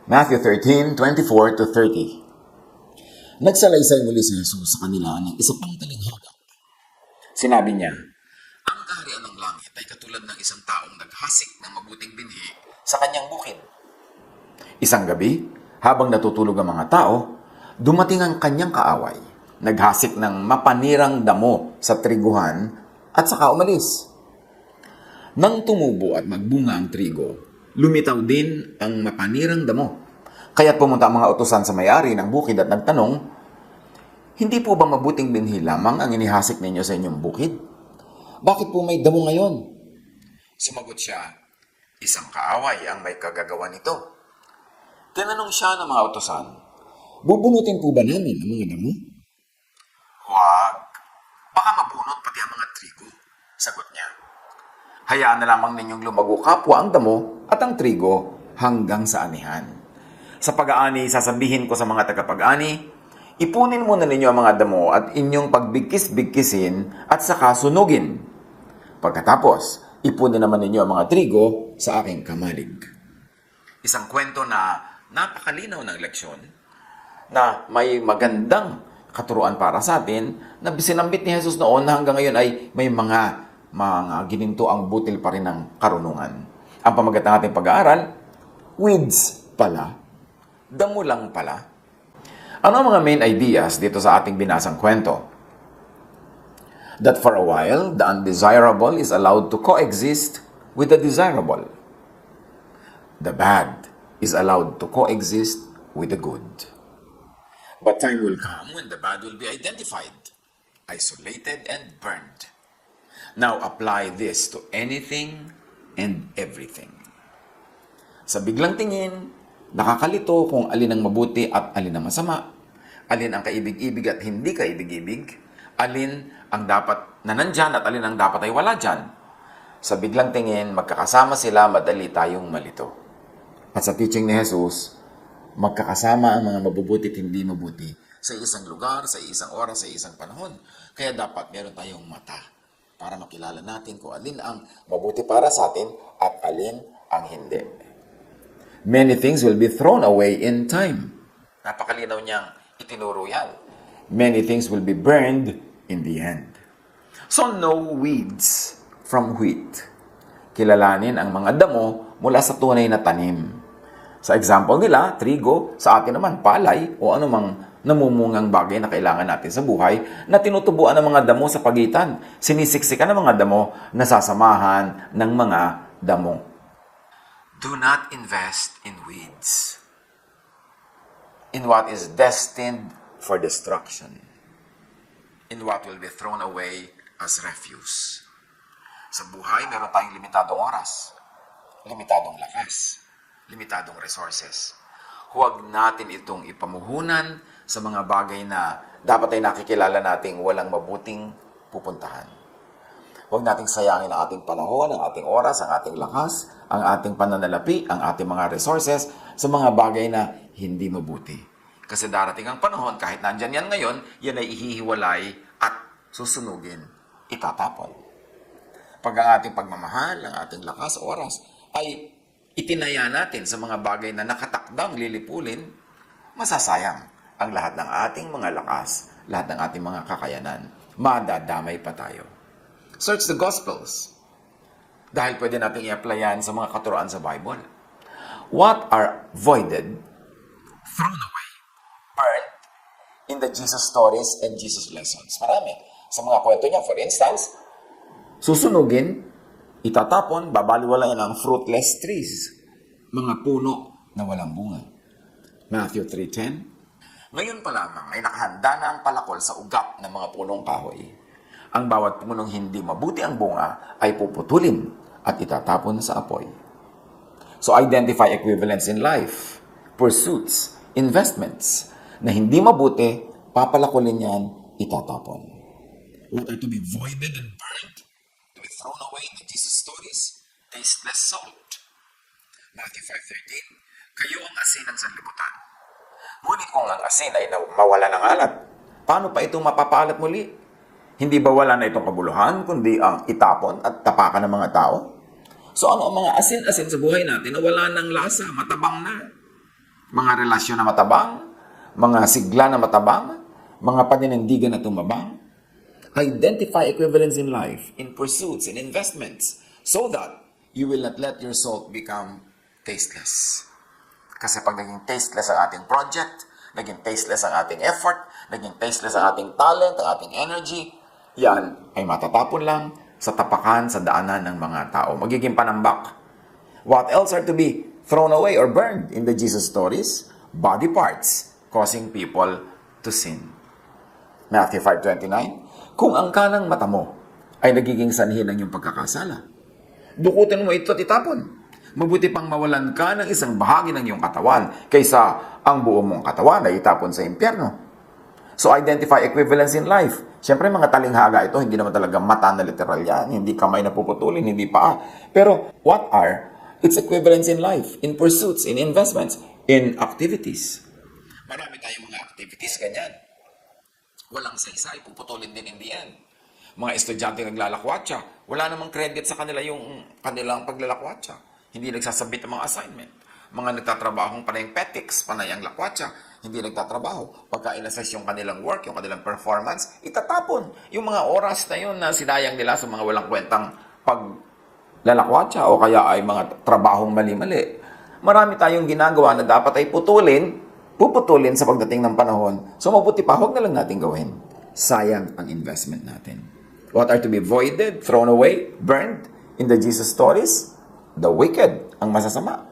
Matthew 13:24 to 30. Nagsalaysay muli si Jesus sa kanila ng isa pang talinghaga. Sinabi niya, ang kaharian ng langit ay katulad ng isang taong naghasik ng mabuting binhi sa kanyang bukid. Isang gabi, habang natutulog ang mga tao, dumating ang kanyang kaaway. Naghasik ng mapanirang damo sa triguhan at saka umalis. Nang tumubo at magbunga ang trigo, lumitaw din ang mapanirang damo. Kaya't pumunta ang mga utusan sa may-ari ng bukid at nagtanong, hindi po ba mabuting binhi lamang ang inihasik ninyo sa inyong bukid? Bakit po may damo ngayon? Sumagot siya, isang kaaway ang may kagagawa nito. Tinanong siya ng mga utusan, bubunutin po ba namin ang mga damo? Huwag, baka mabunot pati ang mga trigo, sagot niya. Hayaan na lamang ninyong lumago kapwa ang damo at ang trigo hanggang sa anihan. Sa pag-aani, sasabihin ko sa mga tagapag-ani, ipunin muna ninyo ang mga damo at inyong pagbigkis-bigkisin at saka sunugin. Pagkatapos, ipunin naman ninyo ang mga trigo sa aking kamalig. Isang kwento na napakalinaw ng leksyon na may magandang katuruan para sa atin na sinambit ni Jesus noon na hanggang ngayon ay may mga gininto ang butil pa rin ng karunungan. Ang pamagat ng ating pag-aaral, weeds pala, damo lang pala. Ano ang mga main ideas dito sa ating binasang kwento? That for a while, the undesirable is allowed to coexist with the desirable. The bad is allowed to coexist with the good. But time will come when the bad will be identified, isolated, and burned. Now apply this to anything and everything. Sa biglang tingin, nakakalito kung alin ang mabuti at alin ang masama, alin ang kaibig-ibig at hindi kaibig-ibig, alin ang dapat na nandyan at alin ang dapat ay wala dyan. Sa biglang tingin, magkakasama sila, madali tayong malito. At sa teaching ni Jesus, magkakasama ang mga mabubuti at hindi mabuti sa isang lugar, sa isang oras, sa isang panahon. Kaya dapat meron tayong mata para makilala natin kung alin ang mabuti para sa atin at alin ang hindi. Many things will be thrown away in time. Napakalinaw niyang itinuro yan. Many things will be burned in the end. So know weeds from wheat. Kilalanin ang mga damo mula sa tunay na tanim. Sa example nila, trigo, sa atin naman palay o anumang namumungang bagay na kailangan natin sa buhay na tinutubuan ng mga damo sa pagitan. Sinisiksikan ng mga damo na sasamahan ng mga damo. Do not invest in weeds, in what is destined for destruction, in what will be thrown away as refuse. Sa buhay, meron tayong limitadong oras, limitadong lakas, limitadong resources. Huwag natin itong ipamuhunan sa mga bagay na dapat ay nakikilala nating walang mabuting pupuntahan. Huwag nating sayangin ang ating panahon, ang ating oras, ang ating lakas, ang ating pananalapi, ang ating mga resources sa mga bagay na hindi mabuti. Kasi darating ang panahon, kahit nandyan yan ngayon, yan ay ihihiwalay at susunugin, itatapon. Pag ang ating pagmamahal, ang ating lakas, oras, ay itinaya natin sa mga bagay na nakatakdang lilipulin, masasayang ang lahat ng ating mga lakas, lahat ng ating mga kakayanan. Madadamay pa tayo. Search the Gospels. Dahil pwede natin i-apply yan sa mga katuroan sa Bible. What are voided, thrown away, burned in the Jesus stories and Jesus lessons? Marami. Sa mga kwento niya, for instance, susunugin, itatapon, babaliwalain ang fruitless trees, mga puno na walang bunga. Matthew 3:10. Ngayon pa lamang ay nakahanda na ang palakol sa ugat ng mga punong kahoy. Ang bawat punong hindi mabuti ang bunga ay puputulin at itatapon sa apoy. So identify equivalents in life, pursuits, investments na hindi mabuti, papalakulin yan, itatapon. What are to be voided and burned? To be thrown away in the Jesus stories, tasteless salt. Matthew 5:13. Kayo ang asin ng sanlibutan. Ngunit kung ang asin ay mawala ng alat, paano pa itong mapapaalat muli? Hindi ba wala na itong kabuluhan, kundi ang itapon at tapakan ng mga tao? So ano ang mga asin-asin sa buhay natin na wala ng lasa, matabang na? mga relasyon na matabang, mga sigla na matabang, mga paninindigan na tumabang. Identify equivalence in life, in pursuits, in investments, so that you will not let your salt become tasteless. Kasi pag naging tasteless ang ating project, naging tasteless ang ating effort, naging tasteless ang ating talent, ang ating energy, yan ay matatapon lang sa tapakan, sa daanan ng mga tao. Magiging panambak. What else are to be thrown away or burned in the Jesus stories? Body parts causing people to sin. Matthew 5:29, kung ang kanang mata mo ay nagiging sanhi ng iyong pagkakasala, dukutin mo ito at itapon. Mabuti pang mawalan ka ng isang bahagi ng iyong katawan kaysa ang buo mong katawan ay itapon sa impyerno. So identify equivalence in life. Siyempre mga talinghaga ito, hindi naman talaga mata na literal yan, hindi kamay na puputulin, hindi paa. Pero what are its equivalence in life, in pursuits, in investments, in activities? Marami tayong mga activities ganyan. Walang saysay, puputulin din in the end. Mga estudyante naglalakwatsa, wala namang credit sa kanila yung kanilang paglalakwatsa. Hindi nagsasabit ng mga assignment. Mga nagtatrabahong panay ang petics, panay ang lakwatsa, hindi nagtatrabaho. Pagka inassess yung kanilang work, yung kanilang performance, itatapon. Yung mga oras na yun na sinayang nila sa mga walang kwentang paglalakwatsa o kaya ay mga trabahong mali-mali. Marami tayong ginagawa na dapat ay puputulin sa pagdating ng panahon. So mabuti pa, huwag na lang natin gawin. Sayang ang investment natin. What are to be voided, thrown away, burned in the Jesus stories? The wicked, ang masasama.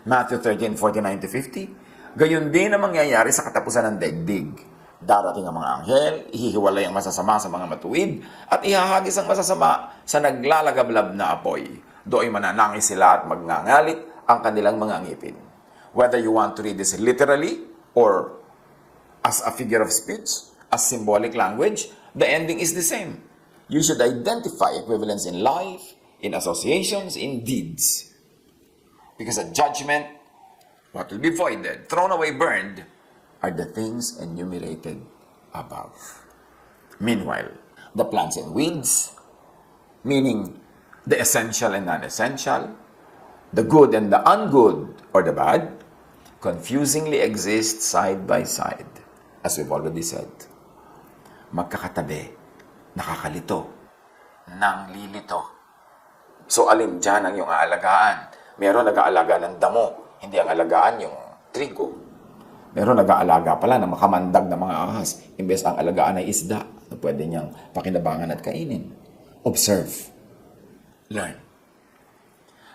Matthew 13:49-50. Gayon din ang mangyayari sa katapusan ng daigdig. Darating ang mga anghel, ihihiwalay ang masasama sa mga matuwid, at ihahagis ang masasama sa naglalagablab na apoy. Do'y mananangis sila at magngangalit ang kanilang mga ngipin. Whether you want to read this literally or as a figure of speech, as symbolic language, the ending is the same. You should identify equivalence in life, in associations, in deeds. Because at judgment, what will be voided, thrown away, burned, are the things enumerated above. Meanwhile, the plants and weeds, meaning the essential and non-essential, the good and the ungood, or the bad, confusingly exist side by side, as we've already said. Magkakatabi, nakakalito, nanglilito. So alin dyan ang iyong aalagaan? Meron nag-aalaga ng damo, hindi ang alagaan yung trigo. Meron nag-aalaga pala ng makamandag na mga ahas, imbes ang alagaan ay isda na pwede niyang pakinabangan at kainin. Observe. Learn.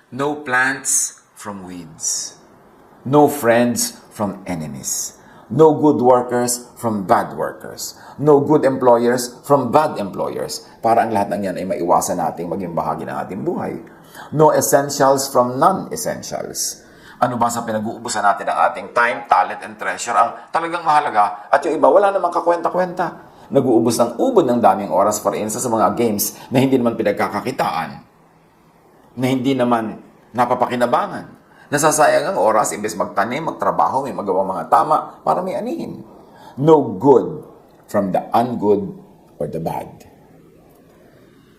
No plants from weeds. No friends from enemies. No good workers from bad workers. No good employers from bad employers. Para ang lahat ng yan ay maiwasan nating maging bahagi ng ating buhay. No essentials from non-essentials. Ano ba sa pinag-uubusan natin ang ating time, talent, and treasure ang talagang mahalaga at yung iba wala namang kakwenta-kwenta. Nag-uubos ng ubod ng daming oras for instance sa mga games na hindi naman pinagkakakitaan, na hindi naman napapakinabangan. Nasasayang ang oras, imbes magtanim, magtrabaho, may magawang mga tama para may anihin. No good from the ungood or the bad.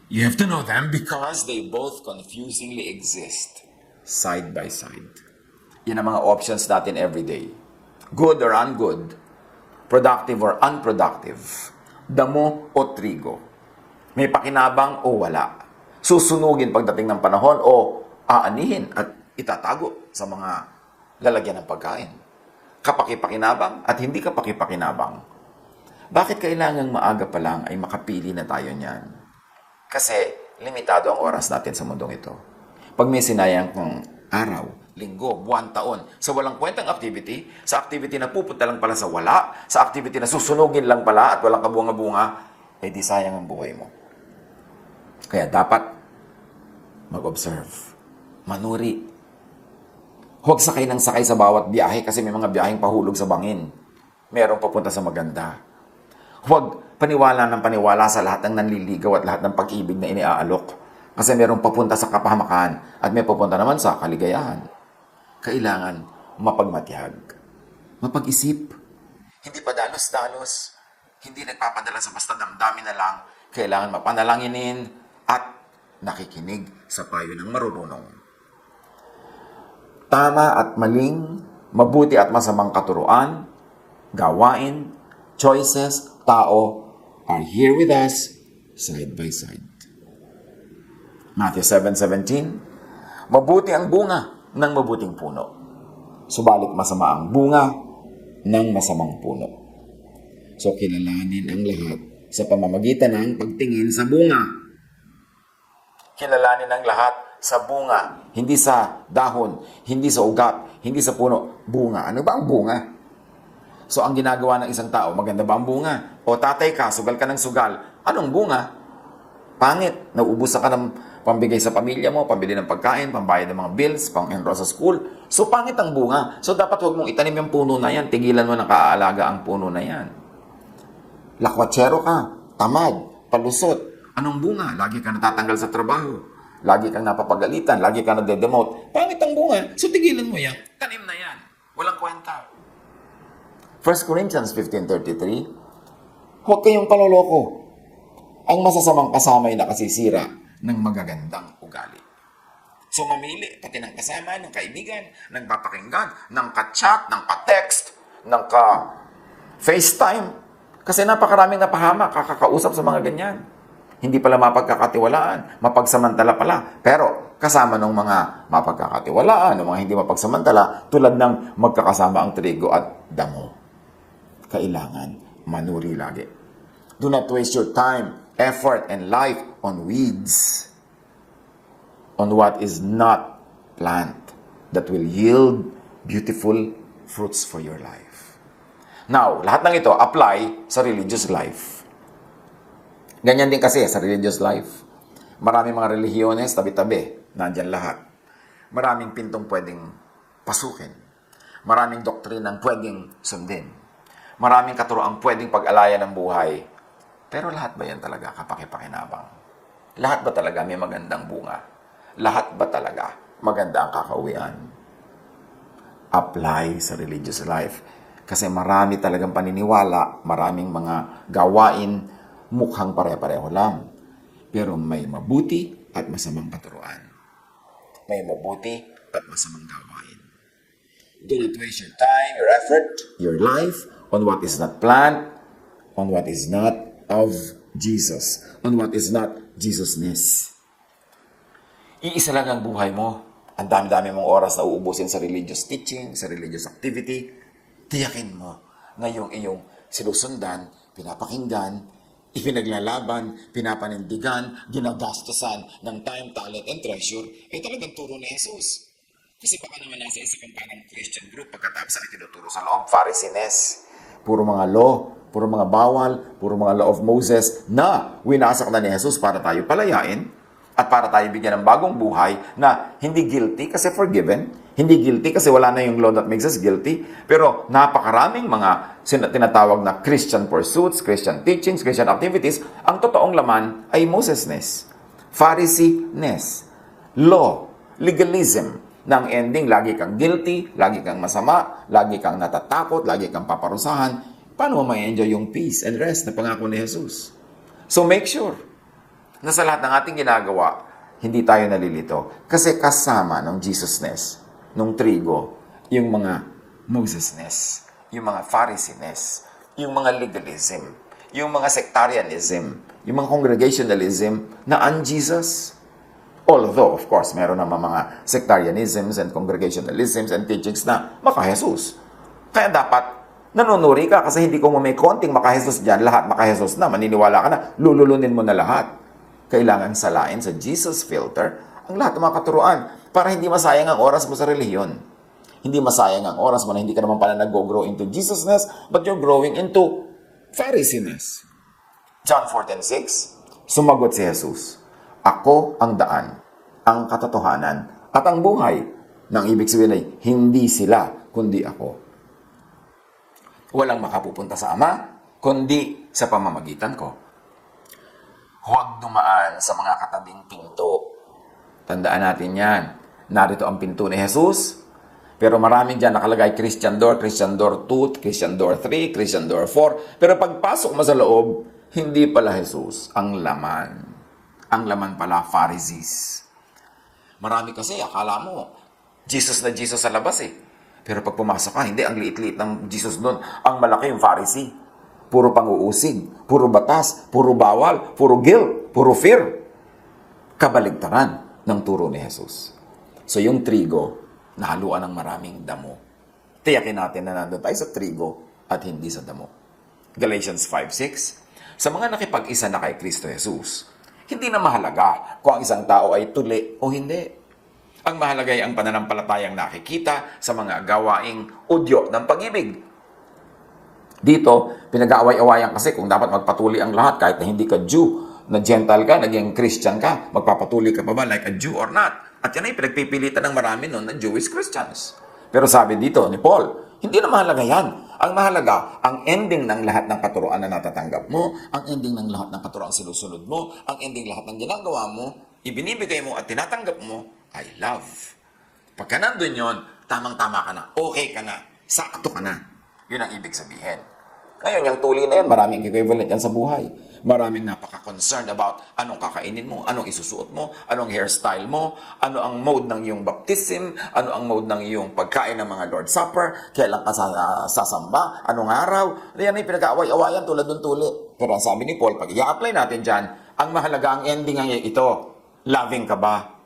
You have to know them because they both confusingly exist side by side. Yan ang mga options natin every day. Good or ungood. Productive or unproductive. Damo o trigo. May pakinabang o wala. Susunugin pagdating ng panahon o aanihin at itatago sa mga lalagyan ng pagkain. Kapakipakinabang at hindi kapakipakinabang. Bakit kailangang maaga pa lang ay makapili na tayo niyan? Kasi limitado ang oras natin sa mundong ito. Pag may sinayang kung araw, linggo, buwan, taon, sa walang kwentang activity, sa activity na pupunta lang pala sa wala, sa activity na susunugin lang pala at walang kabunga-bunga, eh di sayang ang buhay mo. Kaya dapat mag-observe, manuri. Huwag sakay ng sakay sa bawat biyahe kasi may mga biyaheng pahulog sa bangin. Merong papunta sa maganda. Huwag paniwala ng paniwala sa lahat ng nanliligaw at lahat ng pag-ibig na iniaalok. Kasi merong papunta sa kapahamakan at may papunta naman sa kaligayahan. Kailangan mapagmatiyag. Mapag-isip. Hindi pa dalos-dalos. Hindi nagpapadala sa basta damdamin na lang. Kailangan mapanalanginin at nakikinig sa payo ng marurunong. Tama at maling mabuti at masamang katuruan, gawain, choices, tao are here with us side by side. Matthew 7:17, mabuti ang bunga ng mabuting puno, subalit masama ang bunga ng masamang puno. So kilalanin ang lahat sa pamamagitan ng pagtingin sa bunga. Kilalanin ang lahat sa bunga, hindi sa dahon, hindi sa ugat, hindi sa puno. Bunga. Ano ba ang bunga? So ang ginagawa ng isang tao, maganda ba ang bunga? O tatay ka, sugal ka ng sugal. Anong bunga? Pangit. Nauubusan ka ng pambigay sa pamilya mo, pambili ng pagkain, pambayad ng mga bills, pang-enroll sa school. So pangit ang bunga. So dapat huwag mong itanim yung puno na yan. Tigilan mo na kaalaga ang puno na yan. Lakwatsero ka, tamad, palusot. Anong bunga? Lagi ka natatanggal sa trabaho. Lagi kang napapagalitan. Lagi ka nade-demote. Pangit ang bunga. So tigilan mo yan. Tanim na yan. Walang kwenta. 1 Corinthians 15:33, huwag kayong paloloko. Ang masasamang kasama ay nakasisira ng magagandang ugali. So mamili pati ng kasama, ng kaibigan, ng papakinggan, ng ka-chat, ng ka-text, ng ka-FaceTime. Kasi napakaraming napahamak, kakakausap sa mga ganyan. Hindi pala mapagkakatiwalaan, mapagsamantala pala. Pero kasama ng mga mapagkakatiwalaan, ng mga hindi mapagsamantala, tulad ng magkakasama ang trigo at damo. Kailangan manuri lagi. Do not waste your time, effort, and life on weeds, on what is not plant that will yield beautiful fruits for your life. Now, lahat ng ito apply sa religious life. Ganyan din kasi sa religious life. Maraming mga relihiyones, tabi-tabi, nandyan lahat. Maraming pintong pwedeng pasukin. Maraming doktrinang pwedeng sundin. Maraming katuroang pwedeng pag-alayan ng buhay. Pero lahat ba yan talaga kapaki-pakinabang? Lahat ba talaga may magandang bunga? Lahat ba talaga maganda ang kakauwian? Apply sa religious life. Kasi marami talagang paniniwala, maraming mga gawain, mukhang pare-pareho lang. Pero may mabuti at masamang katuruan. May mabuti at masamang gawain. Do not waste your time, your effort, your life on what is not planned, on what is not of Jesus, on what is not Jesusness. Iisa lang ang buhay mo. Ang dami-dami mong oras na uubusin sa religious teaching, sa religious activity. Tiyakin mo na yung iyong sinusundan, pinapakinggan, ipinaglalaban, pinapanindigan, ginagastusan ng time, talent, and treasure, ay talagang turo ni Jesus. Kasi baka naman nasa isa kang parang Christian group pagkatapos ang itinuturo sa loob, Pharisees. Puro mga law, puro mga bawal, puro mga law of Moses na winasak na ni Jesus para tayo palayain at para tayo bigyan ng bagong buhay na hindi guilty kasi forgiven, hindi guilty kasi wala na yung law that makes us guilty, pero napakaraming mga tinatawag na Christian pursuits, Christian teachings, Christian activities, ang totoong laman ay Moses-ness, Pharisee-ness, law, legalism, na ang ending, lagi kang guilty, lagi kang masama, lagi kang natatakot, lagi kang paparusahan. Paano mo ma-enjoy yung peace and rest na pangako ni Jesus? So make sure na sa lahat ng ating ginagawa, hindi tayo nalilito. Kasi kasama ng Jesusness, nung trigo, yung mga Mosesness, yung mga Pharisee-ness, yung mga legalism, yung mga sectarianism, yung mga congregationalism na un-Jesus. Although, of course, meron naman mga sectarianisms and congregationalisms and teachings na maka-Jesus. Kaya dapat nanunuri ka kasi hindi ko may konting maka-Jesus dyan, lahat maka-Jesus na, maniniwala ka na, lululunin mo na lahat. Kailangan salain sa Jesus filter ang lahat ng mga katuruan para hindi masayang ang oras mo sa relihiyon. Hindi masayang ang oras mo na hindi ka naman pala nag-grow into Jesusness, but you're growing into Pharisee-ness. John 14:6, sumagot si Jesus, ako ang daan, ang katotohanan, at ang buhay. Nang ibig sabihin ay, hindi sila, kundi ako. Walang makapupunta sa Ama, kundi sa pamamagitan ko. Huwag dumaan sa mga katabing pinto. Tandaan natin yan. Narito ang pinto ni Jesus. Pero maraming dyan nakalagay Christian Door 2, Christian Door 3, Christian Door 4. Pero pagpasok mo sa loob, hindi pala Jesus ang laman. Ang laman pala, Pharisees. Marami kasi, akala mo, Jesus na Jesus sa labas eh. Pero pag pumasok ka, hindi, ang liit-liit ng Jesus doon. Ang malaki yung Pharisee. Puro pang-uusig, puro batas, puro bawal, puro guilt, puro fear. Kabaligtaran ng turo ni Jesus. So yung trigo, nahaluan ng maraming damo. Tiyakin natin na nandun tayo sa trigo at hindi sa damo. Galatians 5:6. Sa mga nakipag-isa na kay Kristo Jesus, hindi na mahalaga kung ang isang tao ay tuli o hindi. Ang mahalaga ay ang pananampalatayang nakikita sa mga gawaing udyo ng pag-ibig. Dito, pinag-aaway-awayan kasi kung dapat magpatuloy ang lahat kahit na hindi ka Jew, na Gentile ka, naging Christian ka, magpapatuloy ka pa ba like a Jew or not? At yan ay pinagpipilitan ng marami noon na Jewish Christians. Pero sabi dito ni Paul, hindi na mahalaga yan. Ang mahalaga, ang ending ng lahat ng katuroan na natatanggap mo, ang ending ng lahat ng katuroan sinusunod mo, ang ending lahat ng ginagawa mo, ibinibigay mo at tinatanggap mo, ay love. Pagka nandun yun, tamang-tama ka na, okay ka na, sakto ka na. Yun ang ibig sabihin. Ngayon, yung tuli na yan, maraming equivalent yan sa buhay. Maraming napaka-concerned about anong kakainin mo, anong isusuot mo, anong hairstyle mo, ano ang mode ng iyong baptism, ano ang mode ng iyong pagkain ng mga Lord's Supper, kailan ka sasamba, anong araw. Yan ay pinag-aaway-awayan tulad ng tuli. Pero ang sabi ni Paul, pag i-apply natin dyan, ang mahalaga ang ending ay ito, loving ka ba?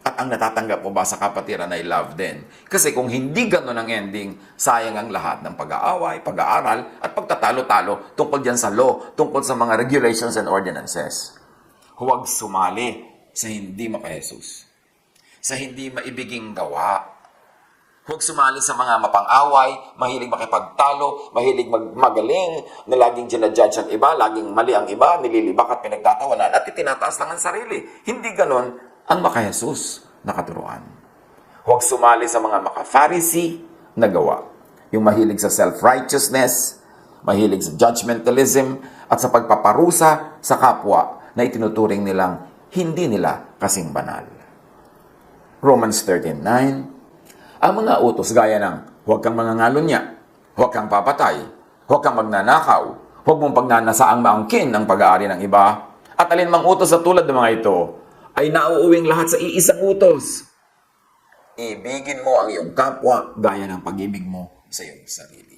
At ang natatanggap mo ba sa kapatiran ay love din? Kasi kung hindi ganun ang ending, sayang ang lahat ng pag-aaway, pag-aaral, at pagtatalo-talo tungkol dyan sa law, tungkol sa mga regulations and ordinances. Huwag sumali sa hindi maka-Jesus. Sa hindi maibiging gawa. Huwag sumali sa mga mapang-away, mahilig makipagtalo, mahilig magaling, na laging ginajudge ang iba, laging mali ang iba, nililibak at pinagtatawanan, at itinataas lang ang sarili. Hindi ganun ang maka-Jesus na katuruan. Huwag sumali sa mga maka-Pharisee na gawa. Yung mahilig sa self-righteousness, mahilig sa judgmentalism, at sa pagpaparusa sa kapwa na itinuturing nilang hindi nila kasing banal. Romans 13:9. Ang mga utos gaya ng huwag kang mangangalunya, huwag kang papatay, huwag kang magnanakaw, huwag mong pagnanasaang maangkin ang pag-aari ng iba, at alinmang utos sa tulad ng mga ito, ay nauuwing lahat sa iisang utos. Ibigin mo ang iyong kapwa gaya ng pag-ibig mo sa iyong sarili.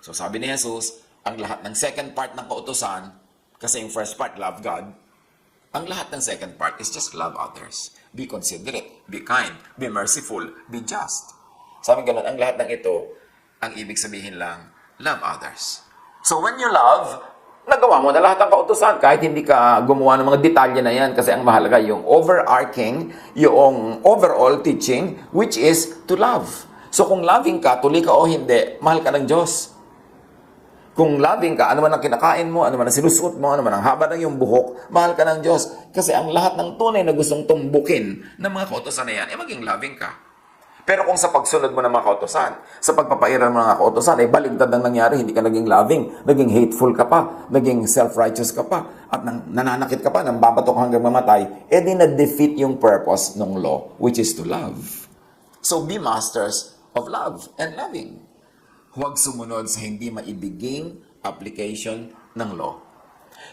So sabi ni Jesus, ang lahat ng second part ng kautusan, kasi yung first part, love God, ang lahat ng second part is just love others. Be considerate, be kind, be merciful, be just. Sabi ganun, ang lahat ng ito, ang ibig sabihin lang, love others. So when you love, nagawa mo na lahat ng kautusan kahit hindi ka gumawa ng mga detalye na yan kasi ang mahalaga yung overarching, yung overall teaching which is to love. So kung loving ka, tuli ka o hindi, mahal ka ng Diyos. Kung loving ka, ano man ang kinakain mo, ano man ang sinusuot mo, ano man ang haba ng iyong buhok, mahal ka ng Diyos. Kasi ang lahat ng tunay na gustong tumbukin ng mga kautusan na yan, maging loving ka. Pero kung sa pagsunod mo ng mga kautusan, sa pagpapairal mo ng mga kautusan, ay baligtad ang nangyari, hindi ka naging loving, naging hateful ka pa, naging self-righteous ka pa, at nananakit ka pa, nang babatok hanggang mamatay, di na-defeat yung purpose ng law, which is to love. So be masters of love and loving. Huwag sumunod sa hindi maibiging application ng law.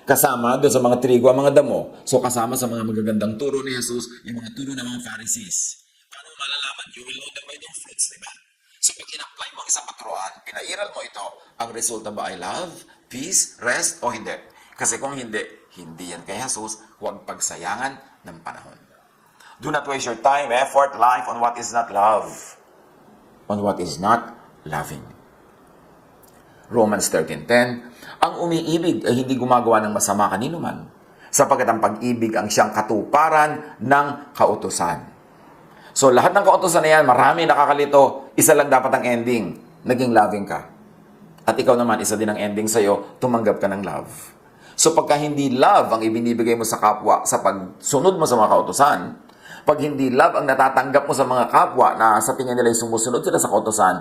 Kasama doon sa mga trigo ang mga damo. So kasama sa mga magagandang turo ni Jesus, yung mga turo ng mga Pharisees. Paano malalaman? You will know them by their fruits, diba? So pag in-apply mo ang isang katuruan, pinairal mo ito, ang resulta ba ay love, peace, rest, o hindi? Kasi kung hindi, hindi yan kay Jesus, huwag pagsayangan ng panahon. Do not waste your time, effort, life on what is not love. On what is not loving. Romans 13:10, ang umiibig ay hindi gumagawa ng masama kanino man, sapagkat ang pag-ibig ang siyang katuparan ng kautusan. So lahat ng kautusan na yan, marami nakakalito, isa lang dapat ang ending, naging loving ka. At ikaw naman, isa din ang ending sa'yo, tumanggap ka ng love. So pagka hindi love ang ibinibigay mo sa kapwa sa pagsunod mo sa mga kautusan, pag hindi love ang natatanggap mo sa mga kapwa na sa tingin nila sumusunod sila sa kautusan,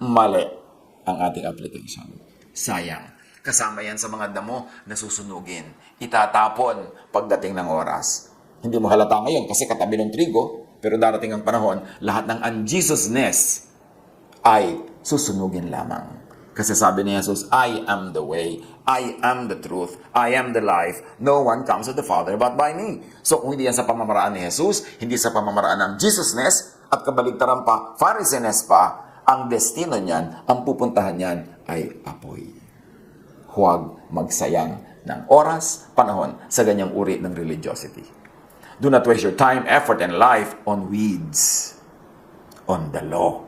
mali ang ating application. Sayang. Kasama yan sa mga damo na susunugin. Itatapon pagdating ng oras. Hindi mo halata ngayon kasi katabi ng trigo, pero darating ang panahon, lahat ng un-Jesusness ay susunugin lamang. Kasi sabi ni Jesus, I am the way, I am the truth, I am the life, no one comes to the Father but by me. So kung hindi yan sa pamamaraan ni Jesus, hindi sa pamamaraan ng Jesusness, at kabaligtaran pa, Pharisees pa, ang destino niyan, ang pupuntahan niyan ay apoy. Huwag magsayang ng oras, panahon sa ganyang uri ng religiosity. Do not waste your time, effort, and life on weeds, on the law,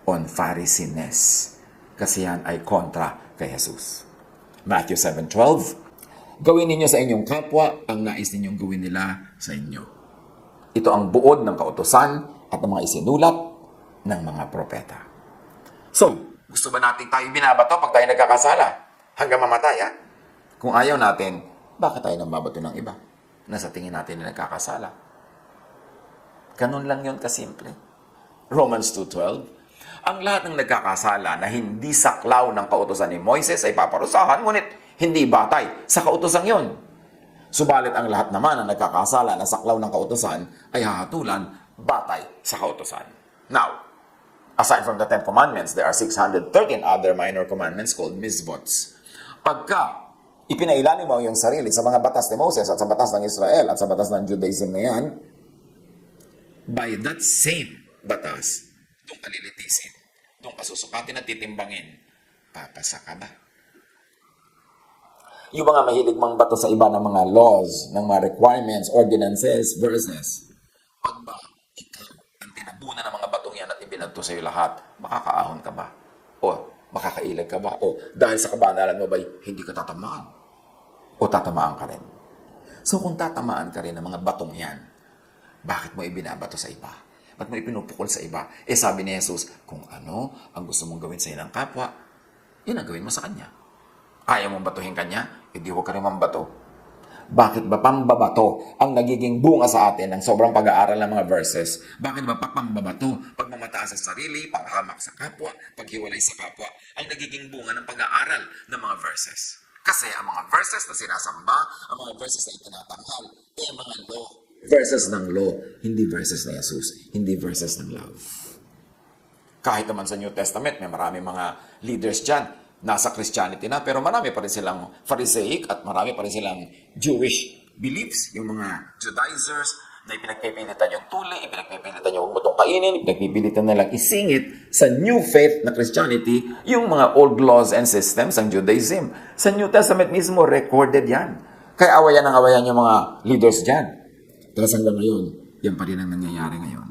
on Pharisees. Kasi yan ay kontra kay Jesus. Matthew 7:12, gawin ninyo sa inyong kapwa ang nais ninyong gawin nila sa inyo. Ito ang buod ng kautusan at ng mga isinulat ng mga propeta. So, gusto ba natin tayo binabato pag tayo nagkakasala? Hanggang mamatay, ha? Kung ayaw natin, bakit tayo nang babato ng iba? Na sa tingin natin na nagkakasala. Ganun lang yun kasimple. Romans 2:12, ang lahat ng nagkakasala na hindi saklaw ng kautusan ni Moises ay paparusahan, ngunit hindi batay sa kautusan yon. Subalit ang lahat naman ng nagkakasala na saklaw ng kautusan ay hahatulan batay sa kautusan. Now, aside from the 10 commandments, there are 613 other minor commandments called misbots. Pagka ipinailalim mo yung sarili sa mga batas ni Moses at sa batas ng Israel at sa batas ng Judaism na yan, by that same batas, doon ka lilitisin, doon ka susukatin at titimbangin, papasa ka ba? Yung mga mahilig mang bato sa iba ng mga laws, ng mga requirements, ordinances, verses, pag ba ikaw ang tinabunan ng mga batong yan at ibinadto sa iyo lahat, makakaahon ka ba? O makakailag ka ba? O dahil sa kabanalan mo ba'y hindi ka tatamaan? O tatamaan ka rin? So kung tatamaan ka rin ng mga batong yan, bakit mo ibinabato sa iba? Bakit mo ipinupukol sa iba? Eh sabi ni Jesus, kung ano ang gusto mong gawin sa ilang kapwa, yun ang gawin mo sa kanya. Ayaw mong batuhin kanya, hindi huwag ka rin mambato. Bakit ba pambabato ang nagiging bunga sa atin ng sobrang pag-aaral ng mga verses? Bakit ba pambabato, pagmamataas sa sarili, panghamak sa kapwa, paghiwalay sa kapwa, ang nagiging bunga ng pag-aaral ng mga verses? Kasi ang mga verses na sinasamba, ang mga verses na itinatanghal, ay mga law. Verses ng law, hindi verses na Jesus, hindi verses ng love. Kahit naman sa New Testament, may marami mga leaders dyan, nasa Christianity na, pero marami pa rin silang Pharisaic at marami pa rin silang Jewish beliefs. Yung mga Judaizers na ipinagpipilitan yung tuli, ipinagpipilitan yung butong kainin, ipinagpipilitan nilang isingit sa new faith na Christianity, yung mga old laws and systems ng Judaism. Sa New Testament mismo, recorded yan. Kaya awayan ang awayan yung mga leaders dyan. Tapos hanggang ngayon, yan pa rin ang nangyayari ngayon.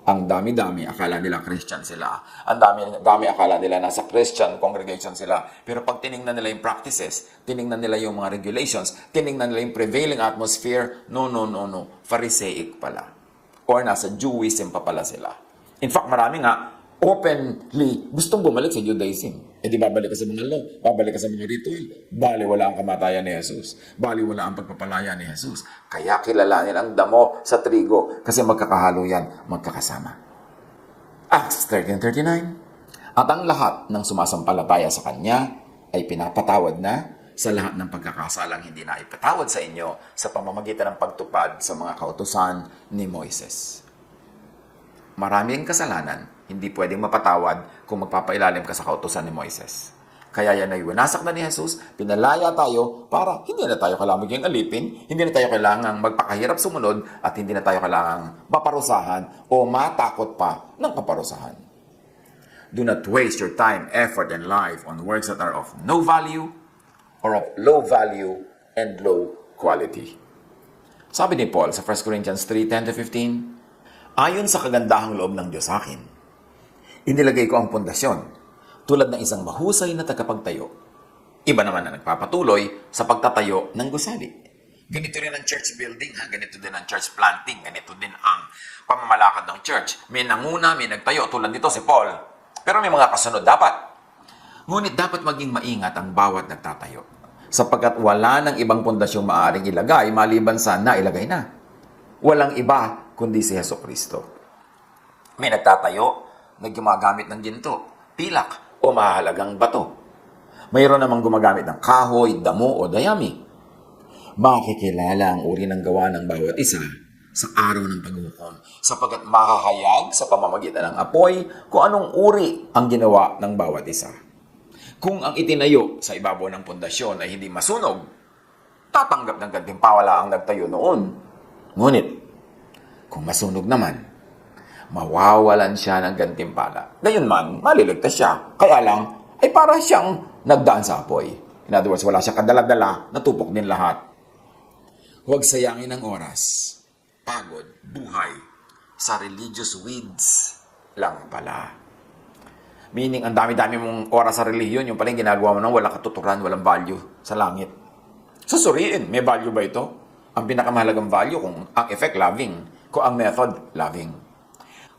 Ang dami-dami, akala nila Christian sila. Ang dami akala nila nasa Christian congregation sila. Pero pag tiningnan nila yung practices, tiningnan nila yung mga regulations, tiningnan nila yung prevailing atmosphere, no. Pharisaic pala. Or nasa Jewism pa pala sila. In fact, marami nga, openly, gustong bumalik sa Judaism. Eh di babalik ka sa mga law, babalik ka sa mga ritual. Bali wala ang kamatayan ni Jesus. Bali wala ang pagpapalaya ni Jesus. Kaya kilalanin ang damo sa trigo kasi magkakahalo yan, magkakasama. Acts 13:39. At ang lahat ng sumasampalataya sa Kanya ay pinapatawad na sa lahat ng pagkakasalang hindi na ipatawad sa inyo sa pamamagitan ng pagtupad sa mga kautusan ni Moises. Maraming kasalanan hindi pwedeng mapatawad kung magpapailalim ka sa kautusan ni Moises. Kaya yan ay winasak na ni Jesus, pinalaya tayo para hindi na tayo kailangang maging alipin, hindi na tayo kailangang magpakahirap sumunod, at hindi na tayo kailangang maparusahan o matakot pa ng kaparusahan. Do not waste your time, effort, and life on works that are of no value or of low value and low quality. Sabi ni Paul sa 1 Corinthians 3:10-15, ayon sa kagandahang loob ng Diyos sa akin, inilagay ko ang pundasyon tulad ng isang mahusay na tagapagtayo. Iba naman na nagpapatuloy sa pagtatayo ng gusali. Ganito rin ang church building, ganito din ang church planting, ganito din ang pamamalakad ng church. May nanguna, may nagtayo, tulad nito si Paul. Pero may mga kasunod dapat. Ngunit dapat maging maingat ang bawat nagtatayo, sapagkat wala ng ibang pundasyong maaaring ilagay maliban sa nailagay na. Walang iba kundi si Jesucristo. May nagtatayo na gumagamit ng ginto, pilak, o mahalagang bato. Mayroon namang gumagamit ng kahoy, damo, o dayami. Makikilala ang uri ng gawa ng bawat isa sa araw ng paghukom, sapagkat makahayag sa pamamagitan ng apoy kung anong uri ang ginawa ng bawat isa. Kung ang itinayo sa ibabaw ng pundasyon ay hindi masunog, tatanggap ng gantimpala ang nagtayo noon. Ngunit, kung masunog naman, mawawalan siya ng gantimpala. Gayunman, maliligtas siya. Kaya lang, ay para siyang nagdaan sa apoy. In other words, wala siya kadala-dala, natupok din lahat. Huwag sayangin ang oras, pagod, buhay, sa religious weeds lang pala. Meaning, ang dami-dami mong oras sa relihiyon, yung pala yung ginagawa mo nang walang katuturan, walang value sa langit. Susuriin, may value ba ito? Ang pinakamahalagang value kung ang effect, loving. Kung ang method, loving.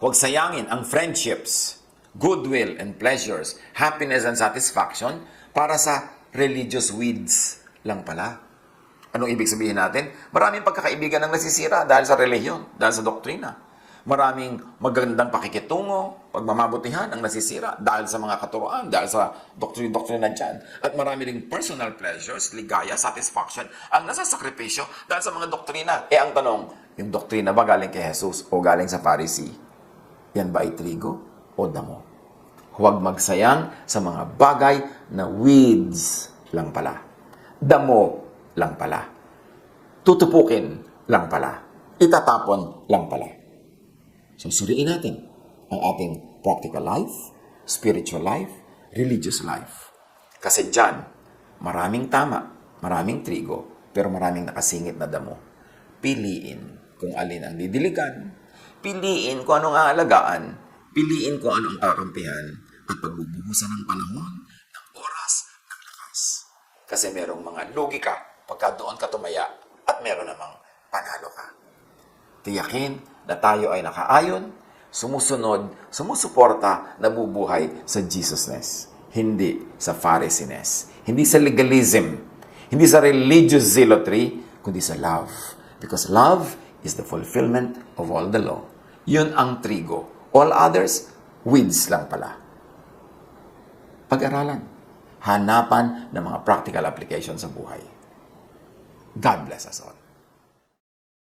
Huwag sayangin ang friendships, goodwill and pleasures, happiness and satisfaction para sa religious weeds lang pala. Anong ibig sabihin natin? Maraming pagkakaibigan ang nasisira dahil sa relihiyon, dahil sa doktrina. Maraming magandang pakikitungo, pagmamabutihan ang nasisira dahil sa mga katuroan, dahil sa doktrina dyan. At marami ring personal pleasures, ligaya, satisfaction, ang nasasakripisyo dahil sa mga doktrina. Ang tanong, yung doktrina ba galing kay Jesus o galing sa Pharisee? Yan ba ay trigo o damo? Huwag magsayang sa mga bagay na weeds lang pala. Damo lang pala. Tutupukin lang pala. Itatapon lang pala. So, suriin natin ang ating practical life, spiritual life, religious life. Kasi dyan, maraming tama, maraming trigo, pero maraming nakasingit na damo. Piliin kung alin ang didiligan, piliin kung anong aalagaan, piliin kung anong kakampihan, at pagbubuhusan ng panahon, ng oras, ng lakas. Kasi merong mga lugi ka pagka doon ka tumaya, at meron namang panalo ka. Tiyakin na tayo ay nakaayon, sumusunod, sumusuporta, nabubuhay sa Jesusness. Hindi sa Pharisees. Hindi sa legalism. Hindi sa religious zealotry, kundi sa love. Because love is the fulfillment of all the law. Yun ang trigo. All others, weeds lang pala. Pag-aralan. Hanapan ng mga practical application sa buhay. God bless us all.